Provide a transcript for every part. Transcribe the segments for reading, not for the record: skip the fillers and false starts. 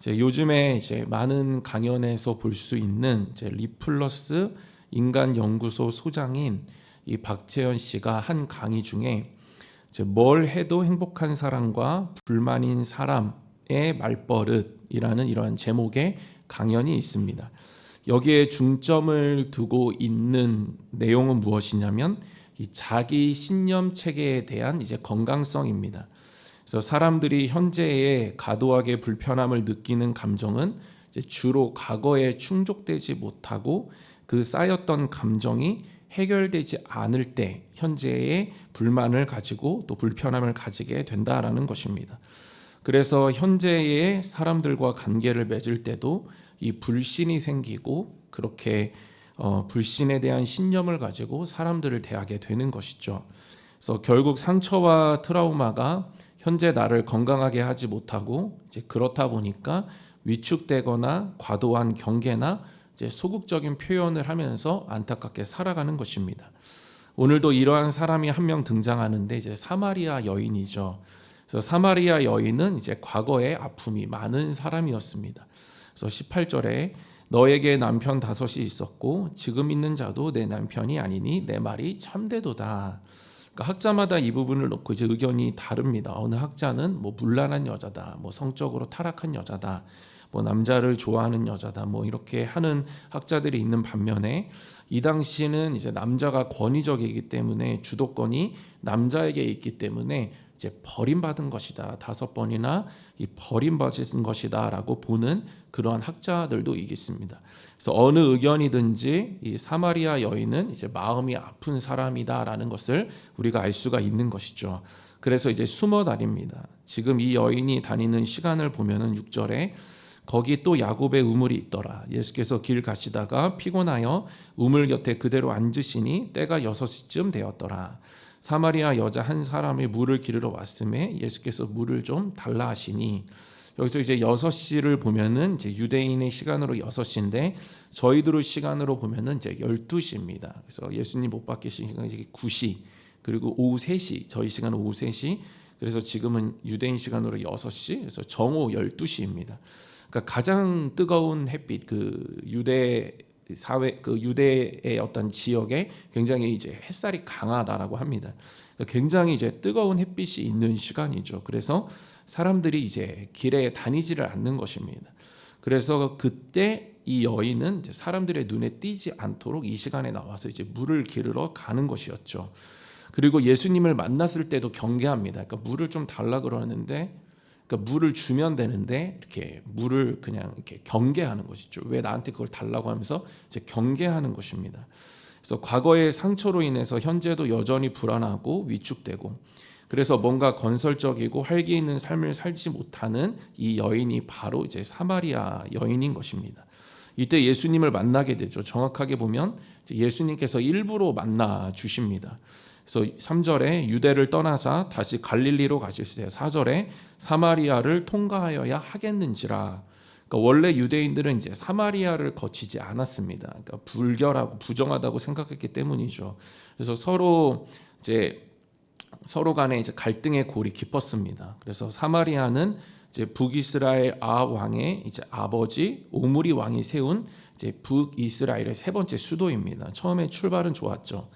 이제 요즘에 이제 많은 강연에서 볼 수 있는 이제 리플러스 인간연구소 소장인 이 박재현 씨가 한 강의 중에 이제 뭘 해도 행복한 사람과 불만인 사람의 말버릇이라는 이러한 제목의 강연이 있습니다. 여기에 중점을 두고 있는 내용은 무엇이냐면 이 자기 신념 체계에 대한 이제 건강성입니다. 그래서 사람들이 현재의 과도하게 불편함을 느끼는 감정은 이제 주로 과거에 충족되지 못하고 그 쌓였던 감정이 해결되지 않을 때 현재의 불만을 가지고 또 불편함을 가지게 된다라는 것입니다. 그래서 현재의 사람들과 관계를 맺을 때도 이 불신이 생기고 그렇게 불신에 대한 신념을 가지고 사람들을 대하게 되는 것이죠. 그래서 결국 상처와 트라우마가 현재 나를 건강하게 하지 못하고 이제 그렇다 보니까 위축되거나 과도한 경계나 이제 소극적인 표현을 하면서 안타깝게 살아가는 것입니다. 오늘도 이러한 사람이 한 명 등장하는데 이제 사마리아 여인이죠. 그래서 사마리아 여인은 이제 과거에 아픔이 많은 사람이었습니다. 그래서 18절에 너에게 남편 5이 있었고 지금 있는 자도 내 남편이 아니니 내 말이 참되도다. 그러니까 학자마다 이 부분을 놓고 이제 의견이 다릅니다. 어느 학자는 뭐 문란한 여자다, 뭐 성적으로 타락한 여자다, 뭐 남자를 좋아하는 여자다, 뭐 이렇게 하는 학자들이 있는 반면에 이 당시는 이제 남자가 권위적이기 때문에 주도권이 남자에게 있기 때문에 이제 버림받은 것이다. 5번이나 이 버림받은 것이다라고 보는 그러한 학자들도 있겠습니다. 그래서 어느 의견이든지 이 사마리아 여인은 이제 마음이 아픈 사람이다라는 것을 우리가 알 수가 있는 것이죠. 그래서 이제 숨어 다닙니다. 지금 이 여인이 다니는 시간을 보면은 6절에 거기 또 야곱의 우물이 있더라. 예수께서 길 가시다가 피곤하여 우물 곁에 그대로 앉으시니 때가 6시쯤 되었더라. 사마리아 여자 한 사람이 물을 기르러 왔음에 예수께서 물을 좀 달라 하시니, 여기서 이제 6시를 보면은 이제 유대인의 시간으로 6시인데 저희들의 시간으로 보면은 이제 12시입니다. 그래서 예수님 못 박히신 시간이 9시, 그리고 오후 3시, 저희 시간은 오후 3시. 그래서 지금은 유대인 시간으로 6시, 그래서 정오 12시입니다. 그러니까 가장 뜨거운 햇빛, 그 유대 사회, 그 유대의 어떤 지역에 굉장히 이제 햇살이 강하다라고 합니다. 그러니까 굉장히 이제 뜨거운 햇빛이 있는 시간이죠. 그래서 사람들이 이제 길에 다니지를 않는 것입니다. 그래서 그때 이 여인은 이제 사람들의 눈에 띄지 않도록 이 시간에 나와서 이제 물을 기르러 가는 것이었죠. 그리고 예수님을 만났을 때도 경계합니다. 그러니까 물을 좀 달라 그러는데, 그러니까 물을 주면 되는데 이렇게 물을 그냥 이렇게 경계하는 것이죠. 왜 나한테 그걸 달라고 하면서 이제 경계하는 것입니다. 그래서 과거의 상처로 인해서 현재도 여전히 불안하고 위축되고, 그래서 뭔가 건설적이고 활기 있는 삶을 살지 못하는 이 여인이 바로 이제 사마리아 여인인 것입니다. 이때 예수님을 만나게 되죠. 정확하게 보면 예수님께서 일부러 만나 주십니다. 그래서 3절에 유대를 떠나사 다시 갈릴리로 가실세. 4절에 사마리아를 통과하여야 하겠는지라. 그러니까 원래 유대인들은 이제 사마리아를 거치지 않았습니다. 그러니까 불결하고 부정하다고 생각했기 때문이죠. 그래서 서로 간에 이제 갈등의 골이 깊었습니다. 그래서 사마리아는 이제 북이스라엘 아합 왕의 이제 아버지 오므리 왕이 세운 이제 북이스라엘의 3번째 수도입니다. 처음에 출발은 좋았죠.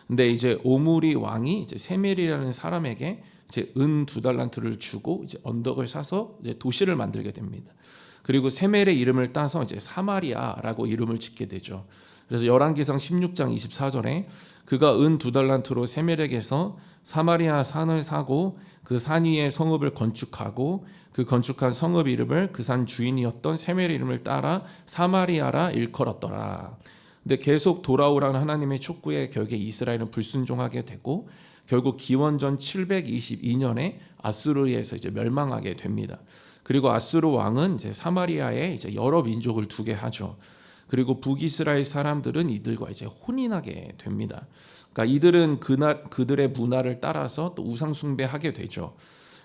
근데 이제 오므리 왕이 이제 세멜이라는 사람에게 이제 은 2달란트를 주고 이제 언덕을 사서 이제 도시를 만들게 됩니다. 그리고 세멜의 이름을 따서 이제 사마리아라고 이름을 짓게 되죠. 그래서 열왕기상 16장 24절에 그가 은 2달란트로 세멜에게서 사마리아 산을 사고 그 산 위에 성읍을 건축하고 그 건축한 성읍 이름을 그 산 주인이었던 세멜의 이름을 따라 사마리아라 일컬었더라. 근데 계속 돌아오라는 하나님의 촉구에 결국에 이스라엘은 불순종하게 되고 결국 기원전 722년에 아수르에서 이제 멸망하게 됩니다. 그리고 아수르 왕은 이제 사마리아에 이제 여러 민족을 두게 하죠. 그리고 북이스라엘 사람들은 이들과 이제 혼인하게 됩니다. 그러니까 이들은 그들의 문화를 따라서 또 우상 숭배하게 되죠.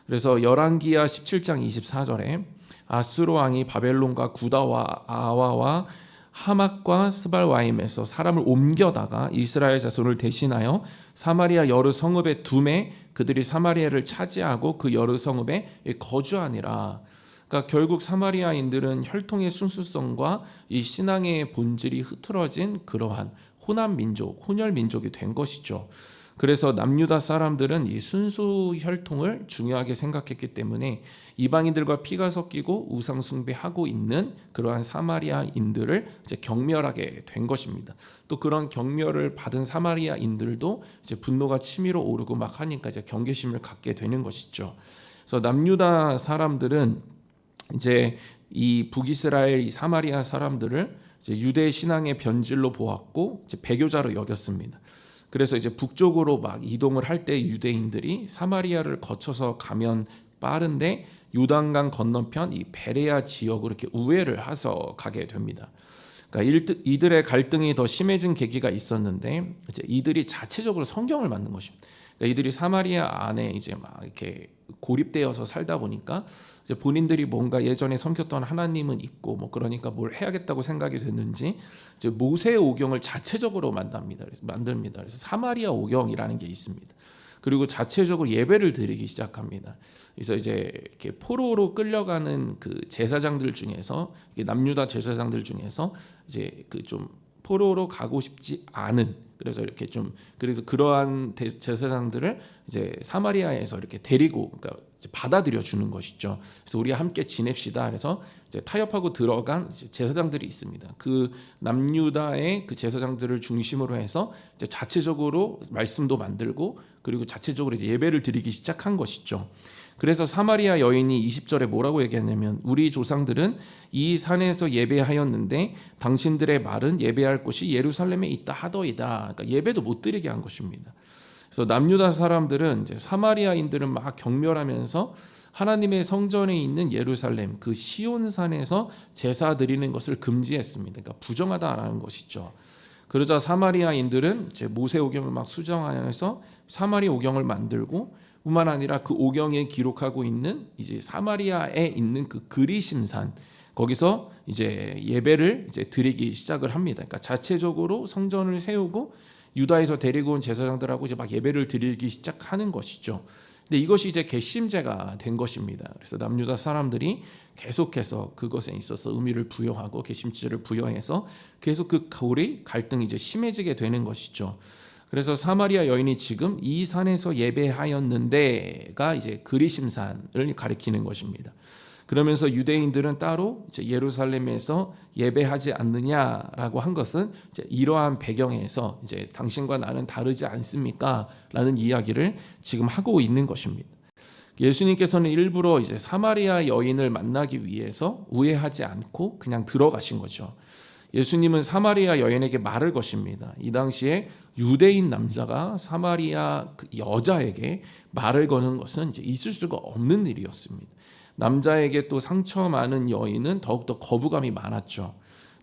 그래서 열왕기하 17장 24절에 아수르 왕이 바벨론과 구다와 아와와 하맛과 스발와임에서 사람을 옮겨다가 이스라엘 자손을 대신하여 사마리아 여러 성읍에 두매 그들이 사마리아를 차지하고 그 여러 성읍에 거주하니라. 그러니까 결국 사마리아인들은 혈통의 순수성과 이 신앙의 본질이 흐트러진 그러한 혼합 민족, 혼혈 민족이 된 것이죠. 그래서 남유다 사람들은 이 순수 혈통을 중요하게 생각했기 때문에 이방인들과 피가 섞이고 우상 숭배하고 있는 그러한 사마리아인들을 이제 경멸하게 된 것입니다. 또 그런 경멸을 받은 사마리아인들도 이제 분노가 치밀어 오르고 막 하니까 이제 경계심을 갖게 되는 것이죠. 그래서 남유다 사람들은 이제 이 북이스라엘 이 사마리아 사람들을 이제 유대 신앙의 변질로 보았고 이제 배교자로 여겼습니다. 그래서 이제 북쪽으로 막 이동을 할 때 유대인들이 사마리아를 거쳐서 가면 빠른데 요단강 건너편 이 베레아 지역으로 이렇게 우회를 해서 가게 됩니다. 그러니까 이들의 갈등이 더 심해진 계기가 있었는데 이제 이들이 자체적으로 성경을 만든 것입니다. 그러니까 이들이 사마리아 안에 이제 막 이렇게 고립되어서 살다 보니까 이제 본인들이 뭔가 예전에 섬겼던 하나님은 있고 뭐 그러니까 뭘 해야겠다고 생각이 됐는지 이제 모세 오경을 자체적으로 만듭니다. 그래서 사마리아 오경이라는 게 있습니다. 그리고 자체적으로 예배를 드리기 시작합니다. 그래서 이제 이렇게 포로로 끌려가는 그 제사장들 중에서 남유다 제사장들 중에서 이제 그 좀 포로로 가고 싶지 않은 그래서 이렇게 좀 그래서 그러한 제사장들을 이제 사마리아에서 이렇게 데리고 그러니까 받아들여 주는 것이죠. 그래서 우리 함께 지냅시다. 그래서 이제 타협하고 들어간 제사장들이 있습니다. 그 남유다의 그 제사장들을 중심으로 해서 이제 자체적으로 말씀도 만들고 그리고 자체적으로 이제 예배를 드리기 시작한 것이죠. 그래서 사마리아 여인이 20절에 뭐라고 얘기하냐면 우리 조상들은 이 산에서 예배하였는데 당신들의 말은 예배할 곳이 예루살렘에 있다 하더이다. 그러니까 예배도 못 드리게 한 것입니다. 그래서 남유다 사람들은 이제 사마리아인들은 막 경멸하면서 하나님의 성전에 있는 예루살렘 그 시온산에서 제사 드리는 것을 금지했습니다. 그러니까 부정하다라는 것이죠. 그러자 사마리아인들은 이제 모세 오경을 막 수정하여서 사마리 오경을 만들고 뿐만 아니라 그 오경에 기록하고 있는 이제 사마리아에 있는 그 그리심산 거기서 이제 예배를 이제 드리기 시작을 합니다. 그러니까 자체적으로 성전을 세우고 유다에서 데리고 온 제사장들하고 이제 막 예배를 드리기 시작하는 것이죠. 근데 이것이 이제 괘씸죄가 된 것입니다. 그래서 남유다 사람들이 계속해서 그것에 있어서 의미를 부여하고 괘씸죄를 부여해서 계속 그 갈등이 이제 심해지게 되는 것이죠. 그래서 사마리아 여인이 지금 이 산에서 예배하였는데가 이제 그리심산을 가리키는 것입니다. 그러면서 유대인들은 따로 이제 예루살렘에서 예배하지 않느냐라고 한 것은 이제 이러한 배경에서 이제 당신과 나는 다르지 않습니까? 라는 이야기를 지금 하고 있는 것입니다. 예수님께서는 일부러 이제 사마리아 여인을 만나기 위해서 우회하지 않고 그냥 들어가신 거죠. 예수님은 사마리아 여인에게 말을 거십니다. 이 당시에 유대인 남자가 사마리아 여자에게 말을 거는 것은 이제 있을 수가 없는 일이었습니다. 남자에게 또 상처 많은 여인은 더욱더 거부감이 많았죠.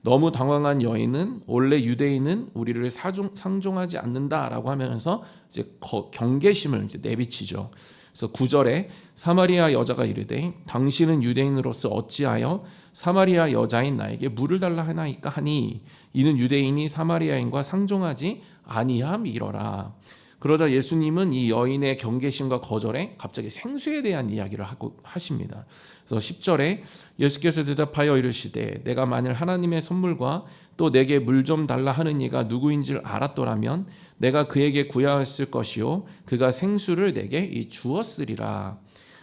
너무 당황한 여인은 원래 유대인은 우리를 상종하지 않는다라고 하면서 이제 경계심을 이제 내비치죠. 그래서 9절에 사마리아 여자가 이르되 당신은 유대인으로서 어찌하여 사마리아 여자인 나에게 물을 달라 하나이까 하니 이는 유대인이 사마리아인과 상종하지 아니함이러라. 그러자 예수님은 이 여인의 경계심과 거절에 갑자기 생수에 대한 이야기를 하십니다. 그래서 10절에 예수께서 대답하여 이르시되 내가 만일 하나님의 선물과 또 내게 물 좀 달라 하는 이가 누구인지를 알았더라면 내가 그에게 구하였을 것이요 그가 생수를 내게 주었으리라.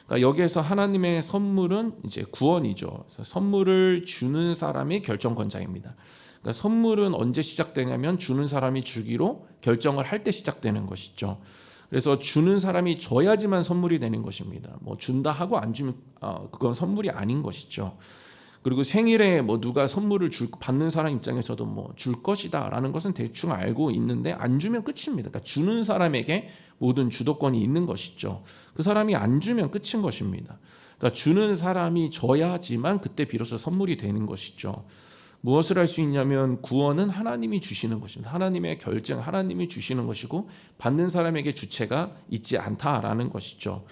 그러니까 여기에서 하나님의 선물은 이제 구원이죠. 그래서 선물을 주는 사람이 결정권자입니다. 그러니까 선물은 언제 시작되냐면 주는 사람이 주기로 결정을 할 때 시작되는 것이죠. 그래서 주는 사람이 줘야지만 선물이 되는 것입니다. 뭐 준다 하고 안 주면 그건 선물이 아닌 것이죠. 그리고 생일에 뭐 누가 선물을 받는 사람 입장에서도 뭐 줄 것이다라는 것은 대충 알고 있는데 안 주면 끝입니다. 그러니까 주는 사람에게 모든 주도권이 있는 것이죠. 그 사람이 안 주면 끝인 것입니다. 그러니까 주는 사람이 줘야지만 그때 비로소 선물이 되는 것이죠. 무엇을 할 수 있냐면 구원은 하나님이 주시는 것입니다. 하나님의 결정, 하나님이 주시는 것이고 받는 사람에게 주체가 있지 않다라는 것이죠.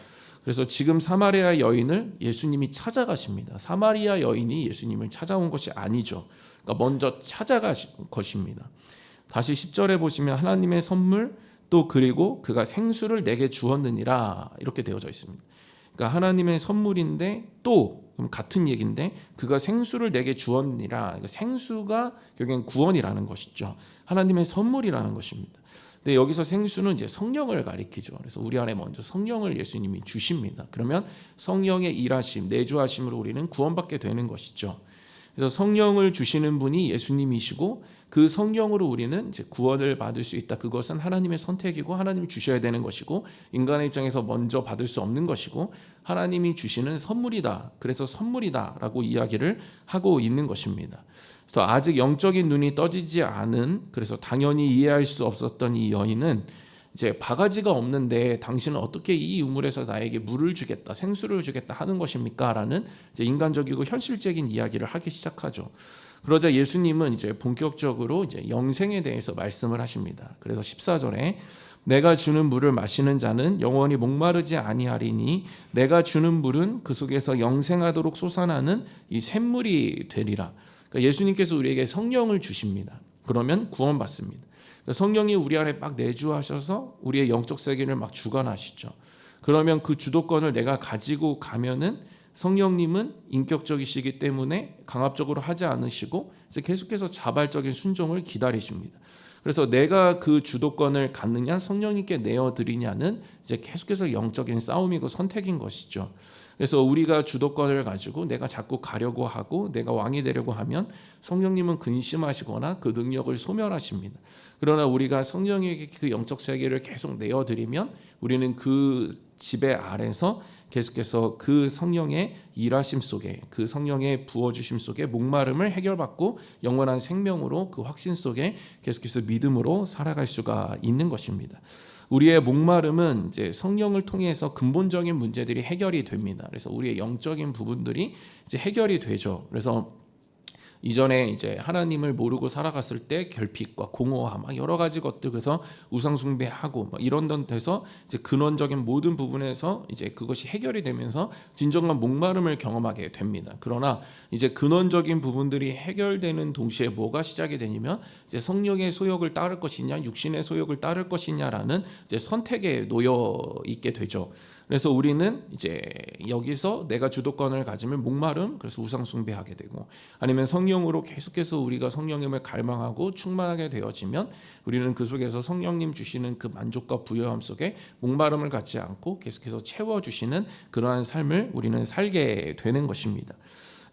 그래서 지금 사마리아 여인을 예수님이 찾아가십니다. 사마리아 여인이 예수님을 찾아온 것이 아니죠. 그러니까 먼저 찾아가신 것입니다. 다시 10절에 보시면 하나님의 선물 또 그리고 그가 생수를 내게 주었느니라 이렇게 되어져 있습니다. 그러니까 하나님의 선물인데 또 그럼 같은 얘기인데 그가 생수를 내게 주었느니라. 그러니까 생수가 결국엔 구원이라는 것이죠. 하나님의 선물이라는 것입니다. 근데 여기서 생수는 이제 성령을 가리키죠. 그래서 우리 안에 먼저 성령을 예수님이 주십니다. 그러면 성령의 일하심, 내주하심으로 우리는 구원받게 되는 것이죠. 그래서 성령을 주시는 분이 예수님이시고 그 성령으로 우리는 이제 구원을 받을 수 있다. 그것은 하나님의 선택이고 하나님이 주셔야 되는 것이고 인간의 입장에서 먼저 받을 수 없는 것이고 하나님이 주시는 선물이다. 그래서 선물이다라고 이야기를 하고 있는 것입니다. 그래서 아직 영적인 눈이 떠지지 않은, 그래서 당연히 이해할 수 없었던 이 여인은 이제 바가지가 없는데 당신은 어떻게 이 우물에서 나에게 물을 주겠다, 생수를 주겠다 하는 것입니까? 라는 이제 인간적이고 현실적인 이야기를 하기 시작하죠. 그러자 예수님은 이제 본격적으로 이제 영생에 대해서 말씀을 하십니다. 그래서 14절에 내가 주는 물을 마시는 자는 영원히 목마르지 아니하리니 내가 주는 물은 그 속에서 영생하도록 솟아나는 이 샘물이 되리라. 그러니까 예수님께서 우리에게 성령을 주십니다. 그러면 구원받습니다. 그러니까 성령이 우리 안에 막 내주하셔서 우리의 영적 세계를 막 주관하시죠. 그러면 그 주도권을 내가 가지고 가면은 성령님은 인격적이시기 때문에 강압적으로 하지 않으시고 이제 계속해서 자발적인 순종을 기다리십니다. 그래서 내가 그 주도권을 갖느냐 성령님께 내어드리냐는 이제 계속해서 영적인 싸움이고 선택인 것이죠. 그래서 우리가 주도권을 가지고 내가 자꾸 가려고 하고 내가 왕이 되려고 하면 성령님은 근심하시거나 그 능력을 소멸하십니다. 그러나 우리가 성령에게 그 영적 세계를 계속 내어드리면 우리는 그 지배 아래서 계속해서 그 성령의 일하심 속에, 그 성령의 부어주심 속에 목마름을 해결받고 영원한 생명으로 그 확신 속에 계속해서 믿음으로 살아갈 수가 있는 것입니다. 우리의 목마름은 이제 성령을 통해서 근본적인 문제들이 해결이 됩니다. 그래서 우리의 영적인 부분들이 이제 해결이 되죠. 그래서 이전에 이제 하나님을 모르고 살아갔을 때 결핍과 공허함, 막 여러 가지 것들, 그래서 우상 숭배하고 막 이런 데서 이제 근원적인 모든 부분에서 이제 그것이 해결이 되면서 진정한 목마름을 경험하게 됩니다. 그러나 이제 근원적인 부분들이 해결되는 동시에 뭐가 시작이 되냐면 이제 성령의 소욕을 따를 것이냐, 육신의 소욕을 따를 것이냐라는 이제 선택에 놓여 있게 되죠. 그래서 우리는 이제 여기서 내가 주도권을 가지면 목마름, 그래서 우상 숭배하게 되고, 아니면 성령으로 계속해서 우리가 성령님을 갈망하고 충만하게 되어지면 우리는 그 속에서 성령님 주시는 그 만족과 부여함 속에 목마름을 갖지 않고 계속해서 채워주시는 그러한 삶을 우리는 살게 되는 것입니다.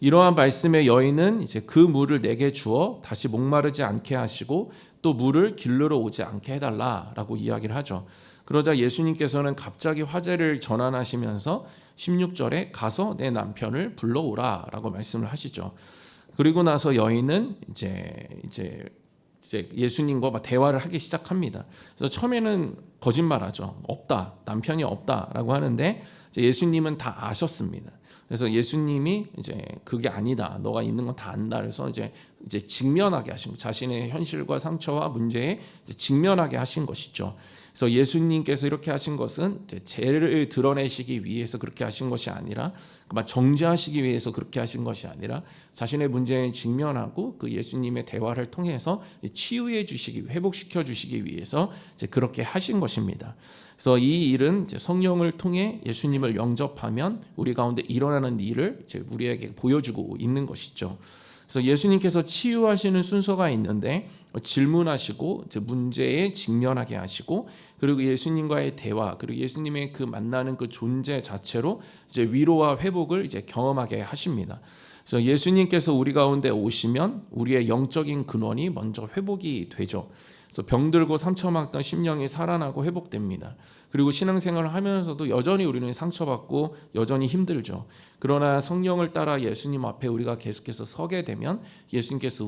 이러한 말씀의 여인은 이제 그 물을 내게 주어 다시 목마르지 않게 하시고 또 물을 길르러 오지 않게 해달라라고 이야기를 하죠. 그러자 예수님께서는 갑자기 화제를 전환하시면서 16절에 가서 내 남편을 불러오라 라고 말씀을 하시죠. 그리고 나서 여인은 이제 예수님과 막 대화를 하기 시작합니다. 그래서 처음에는 거짓말하죠. 없다, 남편이 없다라고 하는데 이제 예수님은 다 아셨습니다. 그래서 예수님이 이제 그게 아니다, 너가 있는 건 다 안다. 그래서 이제 직면하게 하신, 자신의 현실과 상처와 문제에 직면하게 하신 것이죠. 그래서 예수님께서 이렇게 하신 것은 죄를 드러내시기 위해서 그렇게 하신 것이 아니라, 정죄하시기 위해서 그렇게 하신 것이 아니라 자신의 문제에 직면하고 그 예수님의 대화를 통해서 치유해 주시기, 회복시켜 주시기 위해서 그렇게 하신 것입니다. 그래서 이 일은 성령을 통해 예수님을 영접하면 우리 가운데 일어나는 일을 우리에게 보여주고 있는 것이죠. 그래서 예수님께서 치유하시는 순서가 있는데 질문하시고 문제에 직면하게 하시고, 그리고 예수님과의 대화, 그리고 예수님의 그 만나는 그 존재 자체로 위로와 회복을 경험하게 하십니다. 그래서 예수님께서 우리 가운데 오시면 우리의 영적인 근원이 먼저 회복이 되죠. 그래서 병들고 상처받던 심령이 살아나고 회복됩니다. 그리고 신앙생활을 하면서도 여전히 우리는 상처받고 여전히 힘들죠. 그러나 성령을 따라 예수님 앞에 우리가 계속해서 서게 되면 예수님께서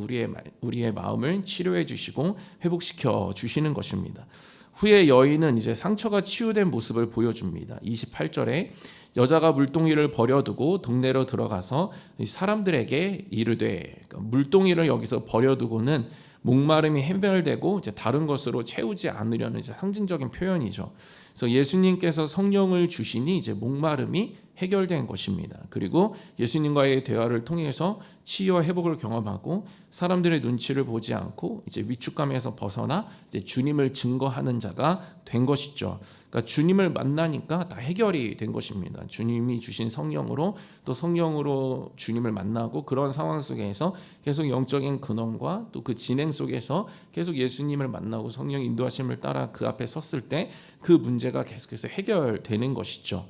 우리의 마음을 치료해 주시고 회복시켜 주시는 것입니다. 후에 여인은 이제 상처가 치유된 모습을 보여줍니다. 28절에 여자가 물동이를 버려두고 동네로 들어가서 사람들에게 이르되, 물동이를 여기서 버려두고는 목마름이 해결되고 이제 다른 것으로 채우지 않으려는 이제 상징적인 표현이죠. 그래서 예수님께서 성령을 주시니 이제 목마름이 해결된 것입니다. 그리고 예수님과의 대화를 통해서 치유와 회복을 경험하고 사람들의 눈치를 보지 않고 이제 위축감에서 벗어나 이제 주님을 증거하는 자가 된 것이죠. 그러니까 주님을 만나니까 다 해결이 된 것입니다. 주님이 주신 성령으로 또 성령으로 주님을 만나고 그런 상황 속에서 계속 영적인 근원과 또 그 진행 속에서 계속 예수님을 만나고 성령 인도하심을 따라 그 앞에 섰을 때 그 문제가 계속해서 해결되는 것이죠.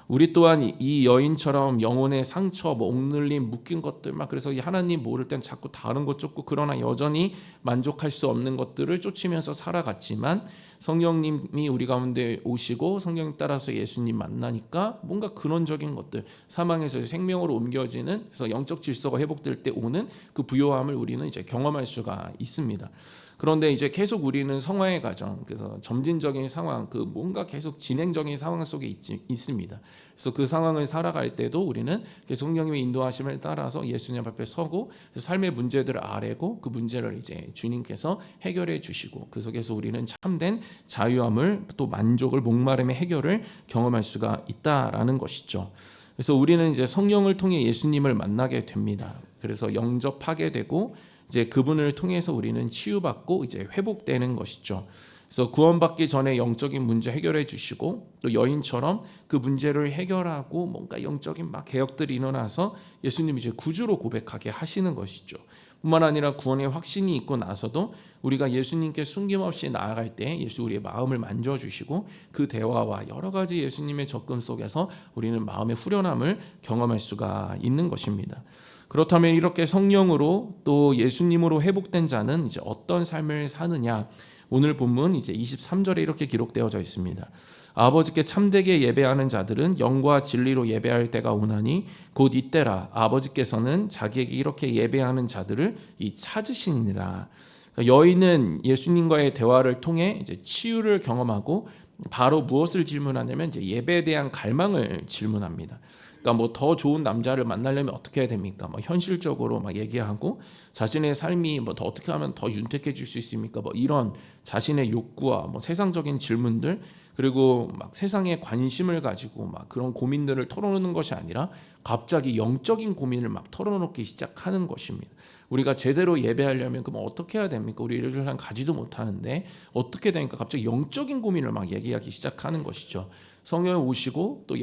우리 또한 이 여인처럼 영혼의 상처, 뭐 억눌림, 묶인 것들 막 그래서 이 하나님 모를 땐 자꾸 다른 것 쫓고 그러나 여전히 만족할 수 없는 것들을 쫓으면서 살아갔지만 성령님이 우리 가운데 오시고 성령 따라서 예수님 만나니까 뭔가 근원적인 것들 사망에서 생명으로 옮겨지는 그래서 영적 질서가 회복될 때 오는 그 부요함을 우리는 이제 경험할 수가 있습니다. 그런데 이제 계속 우리는 성화의 과정, 그래서 점진적인 상황, 그 뭔가 계속 진행적인 상황 속에 있습니다. 그래서 그 상황을 살아갈 때도 우리는 성령님의 인도하심을 따라서 예수님 앞에 서고 삶의 문제들을 아뢰고 그 문제를 이제 주님께서 해결해 주시고 그 속에서 우리는 참된 자유함을 또 만족을 목마름의 해결을 경험할 수가 있다라는 것이죠. 그래서 우리는 이제 성령을 통해 예수님을 만나게 됩니다. 그래서 영접하게 되고 이제 그분을 통해서 우리는 치유받고 이제 회복되는 것이죠. 그래서 구원받기 전에 영적인 문제 해결해 주시고 또 여인처럼 그 문제를 해결하고 뭔가 영적인 막 개혁들이 일어나서 예수님이 이제 구주로 고백하게 하시는 것이죠. 뿐만 아니라 구원의 확신이 있고 나서도 우리가 예수님께 숨김없이 나아갈 때 예수 우리의 마음을 만져주시고 그 대화와 여러 가지 예수님의 접근 속에서 우리는 마음의 후련함을 경험할 수가 있는 것입니다. 그렇다면 이렇게 성령으로 또 예수님으로 회복된 자는 이제 어떤 삶을 사느냐? 오늘 본문 이제 23절에 이렇게 기록되어져 있습니다. 아버지께 참되게 예배하는 자들은 영과 진리로 예배할 때가 오나니 곧 이때라. 아버지께서는 자기에게 이렇게 예배하는 자들을 찾으시니라. 그러니까 여인은 예수님과의 대화를 통해 이제 치유를 경험하고 바로 무엇을 질문하냐면 이제 예배에 대한 갈망을 질문합니다. 그러니까 뭐 더 좋은 남자를 만나려면 어떻게 해야 됩니까? 뭐 현실적으로 막 얘기하고 자신의 삶이 뭐 더 어떻게 하면 더 윤택해질 수 있습니까? 뭐 이런 자신의 욕구와 뭐 세상적인 질문들 그리고 막 세상에 관심을 가지고 막 그런 고민들을 털어놓는 것이 아니라 갑자기 영적인 고민을 막 털어놓기 시작하는 것입니다. 우리가 제대로 예배하려면 그럼 어떻게 해야 됩니까? 우리 이를 가지도 못하는데 어떻게 되니까 갑자기 영적인 고민을 막 얘기하기 시작하는 것이죠. 성령이 오시고 또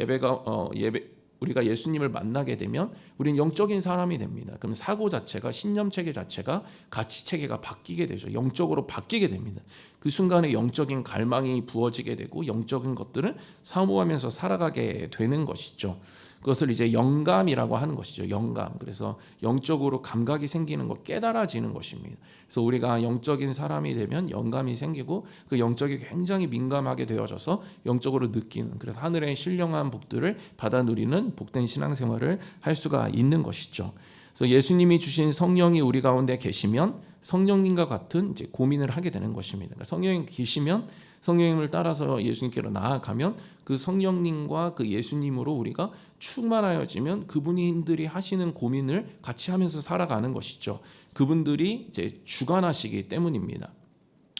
우리가 예수님을 만나게 되면 우리는 영적인 사람이 됩니다. 그럼 사고 자체가 신념 체계 자체가 가치 체계가 바뀌게 되죠. 영적으로 바뀌게 됩니다. 그 순간에 영적인 갈망이 부어지게 되고 영적인 것들을 사모하면서 살아가게 되는 것이죠. 그것을 이제 영감이라고 하는 것이죠. 영감. 그래서 영적으로 감각이 생기는 것, 깨달아지는 것입니다. 그래서 우리가 영적인 사람이 되면 영감이 생기고 그 영적이 굉장히 민감하게 되어져서 영적으로 느끼는 그래서 하늘의 신령한 복들을 받아 누리는 복된 신앙생활을 할 수가 있는 것이죠. 그래서 예수님이 주신 성령이 우리 가운데 계시면 성령님과 같은 이제 고민을 하게 되는 것입니다. 그러니까 성령이 계시면 성령님을 따라서 예수님께로 나아가면 그 성령님과 그 예수님으로 우리가 충만하여지면 그분들이 하시는 고민을 같이 하면서 살아가는 것이죠. 그분들이 이제 주관하시기 때문입니다.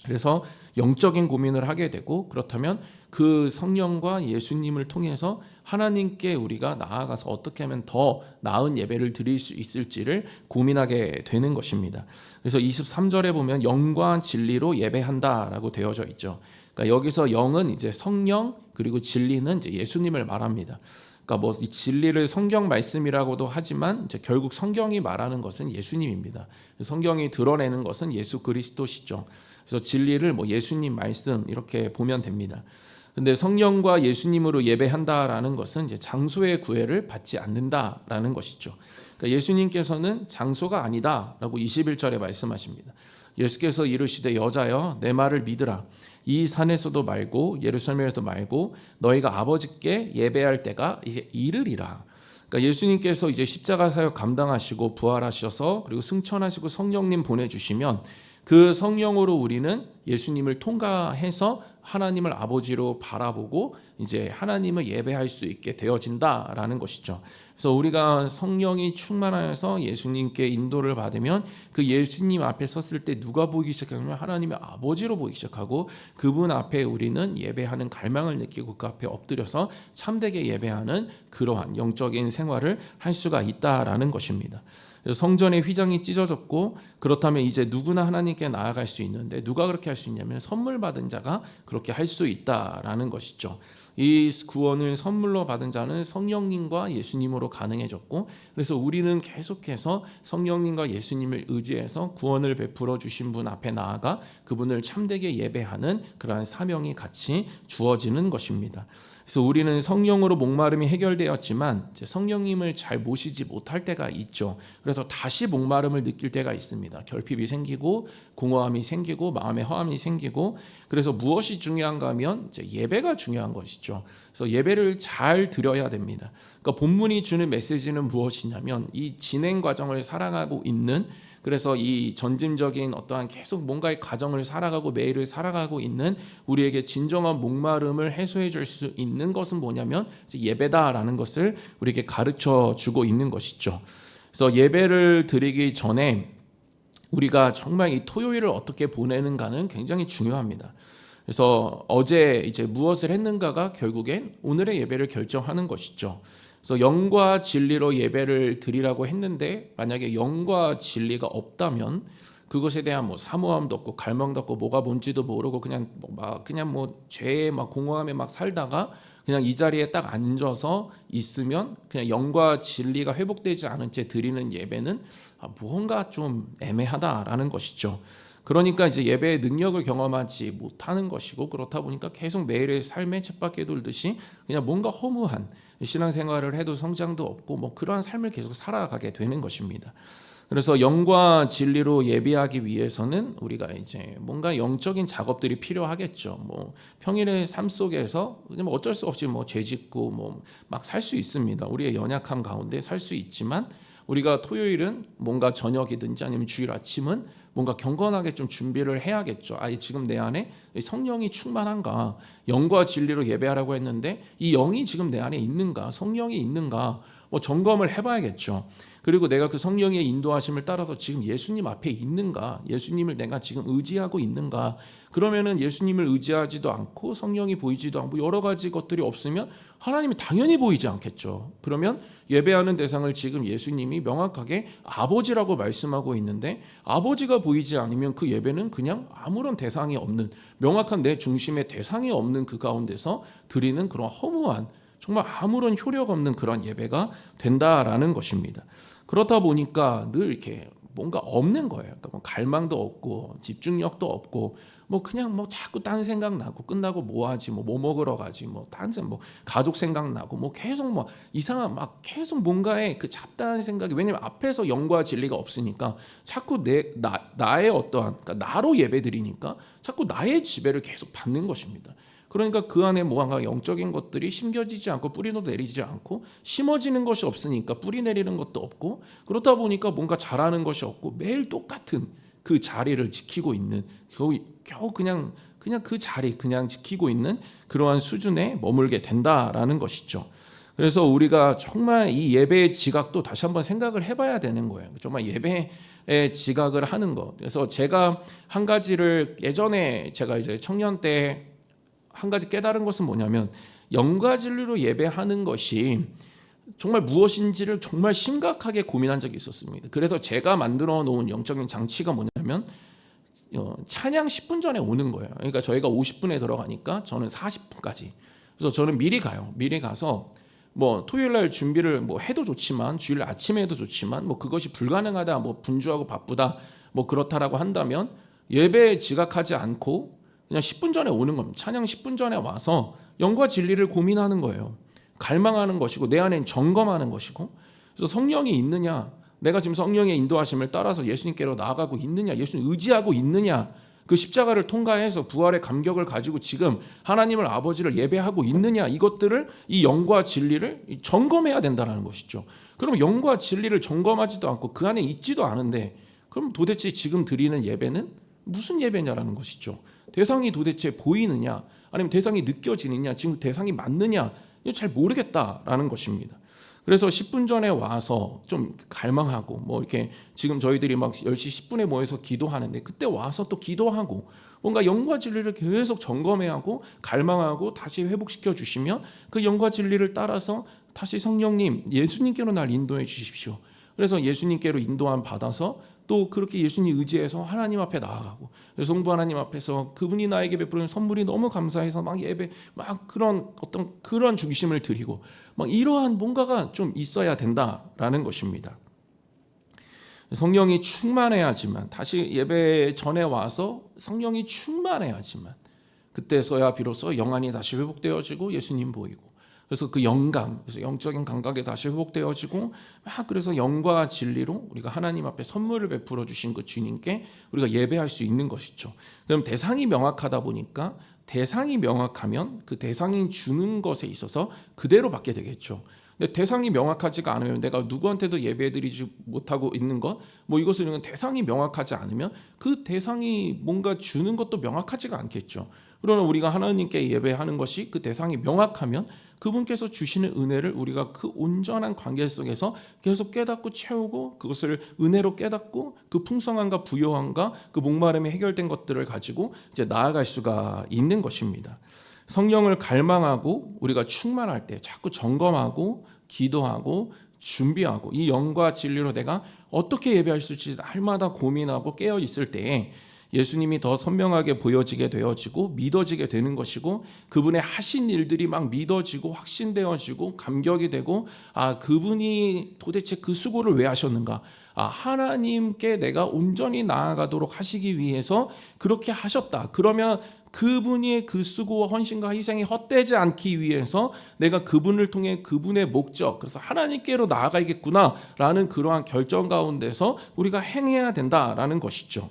그래서 영적인 고민을 하게 되고 그렇다면 그 성령과 예수님을 통해서 하나님께 우리가 나아가서 어떻게 하면 더 나은 예배를 드릴 수 있을지를 고민하게 되는 것입니다. 그래서 23절에 보면 영과 진리로 예배한다라고 되어져 있죠. 그러니까 여기서 영은 이제 성령 그리고 진리는 이제 예수님을 말합니다. 그러니까 뭐 이 진리를 성경 말씀이라고도 하지만 이제 결국 성경이 말하는 것은 예수님입니다. 성경이 드러내는 것은 예수 그리스도시죠. 그래서 진리를 뭐 예수님 말씀 이렇게 보면 됩니다. 근데 성령과 예수님으로 예배한다라는 것은 이제 장소의 구애를 받지 않는다라는 것이죠. 그러니까 예수님께서는 장소가 아니다라고 21절에 말씀하십니다. 예수께서 이르시되 여자여 내 말을 믿으라. 이 산에서도 말고 예루살렘에서도 말고 너희가 아버지께 예배할 때가 이제 이르리라. 그러니까 예수님께서 이제 십자가 사역 감당하시고 부활하셔서 그리고 승천하시고 성령님 보내주시면 그 성령으로 우리는 예수님을 통과해서 하나님을 아버지로 바라보고 이제 하나님을 예배할 수 있게 되어진다라는 것이죠. 그래서 우리가 성령이 충만하여서 예수님께 인도를 받으면 그 예수님 앞에 섰을 때 누가 보이기 시작하면 하나님의 아버지로 보이기 시작하고, 그분 앞에 우리는 예배하는 갈망을 느끼고 그 앞에 엎드려서 참되게 예배하는 그러한 영적인 생활을 할 수가 있다라는 것입니다. 성전의 휘장이 찢어졌고, 그렇다면 이제 누구나 하나님께 나아갈 수 있는데 누가 그렇게 할 수 있냐면 선물 받은 자가 그렇게 할 수 있다라는 것이죠. 이 구원을 선물로 받은 자는 성령님과 예수님으로 가능해졌고, 그래서 우리는 계속해서 성령님과 예수님을 의지해서 구원을 베풀어 주신 분 앞에 나아가 그분을 참되게 예배하는 그러한 사명이 같이 주어지는 것입니다. 그래서 우리는 성령으로 목마름이 해결되었지만 이제 성령님을 잘 모시지 못할 때가 있죠. 그래서 다시 목마름을 느낄 때가 있습니다. 결핍이 생기고 공허함이 생기고 마음의 허함이 생기고, 그래서 무엇이 중요한가 하면 이제 예배가 중요한 것이죠. 그래서 예배를 잘 드려야 됩니다. 그러니까 본문이 주는 메시지는 무엇이냐면 이 진행 과정을 살아가고 있는, 그래서 이 전짐적인 어떠한 계속 뭔가의 과정을 살아가고 매일을 살아가고 있는 우리에게 진정한 목마름을 해소해 줄 수 있는 것은 뭐냐면 예배다라는 것을 우리에게 가르쳐 주고 있는 것이죠. 그래서 예배를 드리기 전에 우리가 정말 이 토요일을 어떻게 보내는가는 굉장히 중요합니다. 그래서 어제 이제 무엇을 했는가가 결국엔 오늘의 예배를 결정하는 것이죠. 그래서 영과 진리로 예배를 드리라고 했는데, 만약에 영과 진리가 없다면 그것에 대한 뭐 사모함도 없고 갈망도 없고 뭐가 뭔지도 모르고 그냥 뭐 죄에 막 공허함에 막 살다가 그냥 이 자리에 딱 앉아서 있으면 그냥 영과 진리가 회복되지 않은 채 드리는 예배는 무언가 좀 애매하다라는 것이죠. 그러니까 이제 예배의 능력을 경험하지 못하는 것이고, 그렇다 보니까 계속 매일의 삶에 쳇바퀴 돌듯이 그냥 뭔가 허무한 신앙생활을 해도 성장도 없고 뭐 그러한 삶을 계속 살아가게 되는 것입니다. 그래서 영과 진리로 예배하기 위해서는 우리가 이제 뭔가 영적인 작업들이 필요하겠죠. 뭐 평일의 삶 속에서 그냥 뭐 어쩔 수 없이 뭐 죄짓고 뭐 막 살 수 있습니다. 우리의 연약함 가운데 살 수 있지만, 우리가 토요일은 뭔가 저녁이든지 아니면 주일 아침은 뭔가 경건하게 좀 준비를 해야겠죠. 지금 내 안에 성령이 충만한가, 영과 진리로 예배하라고 했는데 이 영이 지금 내 안에 있는가, 성령이 있는가, 뭐 점검을 해봐야겠죠. 그리고 내가 그 성령의 인도하심을 따라서 지금 예수님 앞에 있는가, 예수님을 내가 지금 의지하고 있는가. 그러면은 예수님을 의지하지도 않고 성령이 보이지도 않고 여러 가지 것들이 없으면 하나님이 당연히 보이지 않겠죠. 그러면 예배하는 대상을 지금 예수님이 명확하게 아버지라고 말씀하고 있는데, 아버지가 보이지 않으면 그 예배는 그냥 아무런 대상이 없는, 명확한 내 중심의 대상이 없는 그 가운데서 드리는 그런 허무한, 정말 아무런 효력 없는 그런 예배가 된다라는 것입니다. 그렇다 보니까 늘 이렇게 뭔가 없는 거예요. 그러니까 뭐 갈망도 없고 집중력도 없고 뭐 그냥 뭐 자꾸 딴 생각 나고, 끝나고 뭐 하지, 뭐 먹으러 가지, 뭐 딴 뭐 가족 생각 나고, 뭐 계속 뭐 이상한 막 계속 뭔가에 그 잡다한 생각이, 왜냐면 앞에서 영과 진리가 없으니까 자꾸 나의 어떠한, 그러니까 나로 예배드리니까 자꾸 나의 지배를 계속 받는 것입니다. 그러니까 그 안에 뭔가 영적인 것들이 심겨지지 않고 뿌리도 내리지 않고, 심어지는 것이 없으니까 뿌리 내리는 것도 없고, 그렇다 보니까 뭔가 자라는 것이 없고 매일 똑같은 그 자리를 지키고 있는, 겨우 그냥 그 자리 그냥 지키고 있는 그러한 수준에 머물게 된다라는 것이죠. 그래서 우리가 정말 이 예배의 지각도 다시 한번 생각을 해봐야 되는 거예요. 정말 예배의 지각을 하는 것. 그래서 제가 한 가지를 예전에 제가 이제 청년 때 한 가지 깨달은 것은 뭐냐면, 영과 진리로 예배하는 것이 정말 무엇인지를 정말 심각하게 고민한 적이 있었습니다. 그래서 제가 만들어 놓은 영적인 장치가 뭐냐면 찬양 10분 전에 오는 거예요. 그러니까 저희가 50분에 들어가니까 저는 40분까지. 그래서 저는 미리 가요. 미리 가서 뭐 토요일 날 준비를 뭐 해도 좋지만, 주일 아침에 해도 좋지만, 뭐 그것이 불가능하다, 뭐 분주하고 바쁘다, 뭐 그렇다라고 한다면 예배에 지각하지 않고 그냥 10분 전에 오는 겁니다. 찬양 10분 전에 와서 영과 진리를 고민하는 거예요. 갈망하는 것이고 내 안엔 점검하는 것이고, 그래서 성령이 있느냐, 내가 지금 성령의 인도하심을 따라서 예수님께로 나아가고 있느냐, 예수님 의지하고 있느냐, 그 십자가를 통과해서 부활의 감격을 가지고 지금 하나님을 아버지를 예배하고 있느냐, 이것들을, 이 영과 진리를 점검해야 된다는 것이죠. 그럼 영과 진리를 점검하지도 않고 그 안에 있지도 않은데, 그럼 도대체 지금 드리는 예배는 무슨 예배냐라는 것이죠. 대상이 도대체 보이느냐, 아니면 대상이 느껴지느냐, 지금 대상이 맞느냐, 이거 잘 모르겠다라는 것입니다. 그래서 10분 전에 와서 좀 갈망하고, 뭐 이렇게 지금 저희들이 막 10시 10분에 모여서 기도하는데, 그때 와서 또 기도하고 뭔가 영과 진리를 계속 점검해야 하고 갈망하고 다시 회복시켜 주시면, 그 영과 진리를 따라서 다시 성령님, 예수님께로 날 인도해 주십시오. 그래서 예수님께로 인도함 받아서 또 그렇게 예수님 의지해서 하나님 앞에 나아가고, 성부 하나님 앞에서 그분이 나에게 베푸는 선물이 너무 감사해서 막 예배, 막 그런 중심을 드리고, 막 이러한 뭔가가 좀 있어야 된다라는 것입니다. 성령이 충만해야지만, 다시 예배 전에 와서 성령이 충만해야지만, 그때서야 비로소 영안이 다시 회복되어지고 예수님 보이고, 그래서 그 영감, 그래서 영적인 감각이 다시 회복되어지고, 막 그래서 영과 진리로 우리가 하나님 앞에 선물을 베풀어 주신 그 주님께 우리가 예배할 수 있는 것이죠. 그럼 대상이 명확하다 보니까, 대상이 명확하면 그 대상이 주는 것에 있어서 그대로 받게 되겠죠. 근데 대상이 명확하지가 않으면, 내가 누구한테도 예배드리지 못하고 있는 것, 뭐 이것은 대상이 명확하지 않으면 그 대상이 뭔가 주는 것도 명확하지가 않겠죠. 그러나 우리가 하나님께 예배하는 것이 그 대상이 명확하면 그분께서 주시는 은혜를 우리가 그 온전한 관계 속에서 계속 깨닫고 채우고, 그것을 은혜로 깨닫고 그 풍성함과 부요함과 그 목마름이 해결된 것들을 가지고 이제 나아갈 수가 있는 것입니다. 성령을 갈망하고 우리가 충만할 때 자꾸 점검하고 기도하고 준비하고, 이 영과 진리로 내가 어떻게 예배할 수 있을지 날마다 고민하고 깨어 있을 때에 예수님이 더 선명하게 보여지게 되어지고 믿어지게 되는 것이고, 그분의 하신 일들이 막 믿어지고 확신되어지고 감격이 되고, 아, 그분이 도대체 그 수고를 왜 하셨는가, 아, 하나님께 내가 온전히 나아가도록 하시기 위해서 그렇게 하셨다. 그러면 그분이 그 수고와 헌신과 희생이 헛되지 않기 위해서 내가 그분을 통해 그분의 목적, 그래서 하나님께로 나아가야겠구나라는 그러한 결정 가운데서 우리가 행해야 된다라는 것이죠.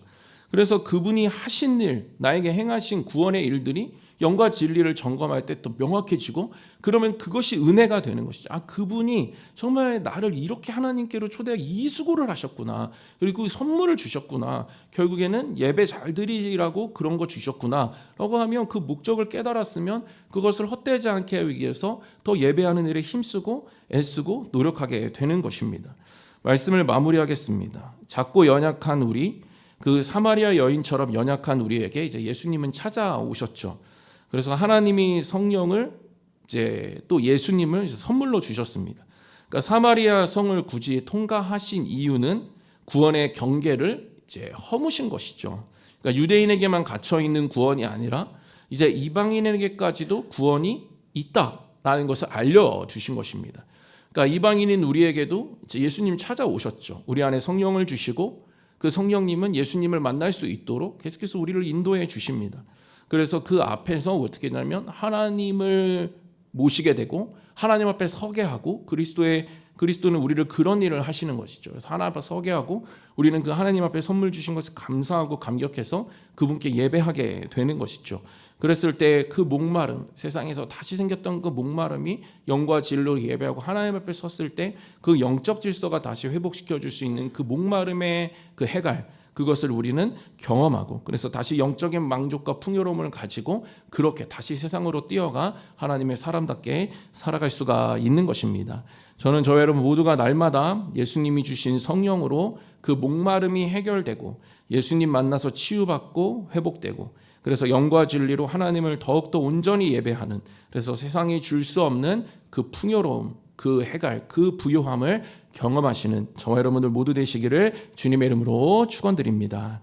그래서 그분이 하신 일, 나에게 행하신 구원의 일들이 영과 진리를 점검할 때 또 명확해지고, 그러면 그것이 은혜가 되는 것이죠. 아, 그분이 정말 나를 이렇게 하나님께로 초대하기 이 수고를 하셨구나, 그리고 선물을 주셨구나, 결국에는 예배 잘 드리라고 그런 거 주셨구나 라고 하면, 그 목적을 깨달았으면 그것을 헛되지 않게 하기 위해서 더 예배하는 일에 힘쓰고 애쓰고 노력하게 되는 것입니다. 말씀을 마무리하겠습니다. 작고 연약한 우리, 그 사마리아 여인처럼 연약한 우리에게 이제 예수님은 찾아오셨죠. 그래서 하나님이 성령을 이제 또 예수님을 선물로 주셨습니다. 그러니까 사마리아 성을 굳이 통과하신 이유는 구원의 경계를 이제 허무신 것이죠. 그러니까 유대인에게만 갇혀 있는 구원이 아니라 이제 이방인에게까지도 구원이 있다라는 것을 알려 주신 것입니다. 그러니까 이방인인 우리에게도 이제 예수님 찾아오셨죠. 우리 안에 성령을 주시고, 그 성령님은 예수님을 만날 수 있도록 계속해서 우리를 인도해 주십니다. 그래서 그 앞에서 어떻게 되냐면 하나님을 모시게 되고 하나님 앞에 서게 하고, 그리스도는 우리를 그런 일을 하시는 것이죠. 그래서 하나님 앞에 서게 하고 우리는 그 하나님 앞에 선물 주신 것을 감사하고 감격해서 그분께 예배하게 되는 것이죠. 그랬을 때 그 목마름, 세상에서 다시 생겼던 그 목마름이 영과 진리로 예배하고 하나님 앞에 섰을 때 그 영적 질서가 다시 회복시켜 줄 수 있는 그 목마름의 그 해갈, 그것을 우리는 경험하고, 그래서 다시 영적인 만족과 풍요로움을 가지고 그렇게 다시 세상으로 뛰어가 하나님의 사람답게 살아갈 수가 있는 것입니다. 저는 저 여러분 모두가 날마다 예수님이 주신 성령으로 그 목마름이 해결되고 예수님 만나서 치유받고 회복되고, 그래서 영과 진리로 하나님을 더욱더 온전히 예배하는, 그래서 세상이 줄 수 없는 그 풍요로움, 그 해갈, 그 부요함을 경험하시는 저와 여러분들 모두 되시기를 주님의 이름으로 축원드립니다.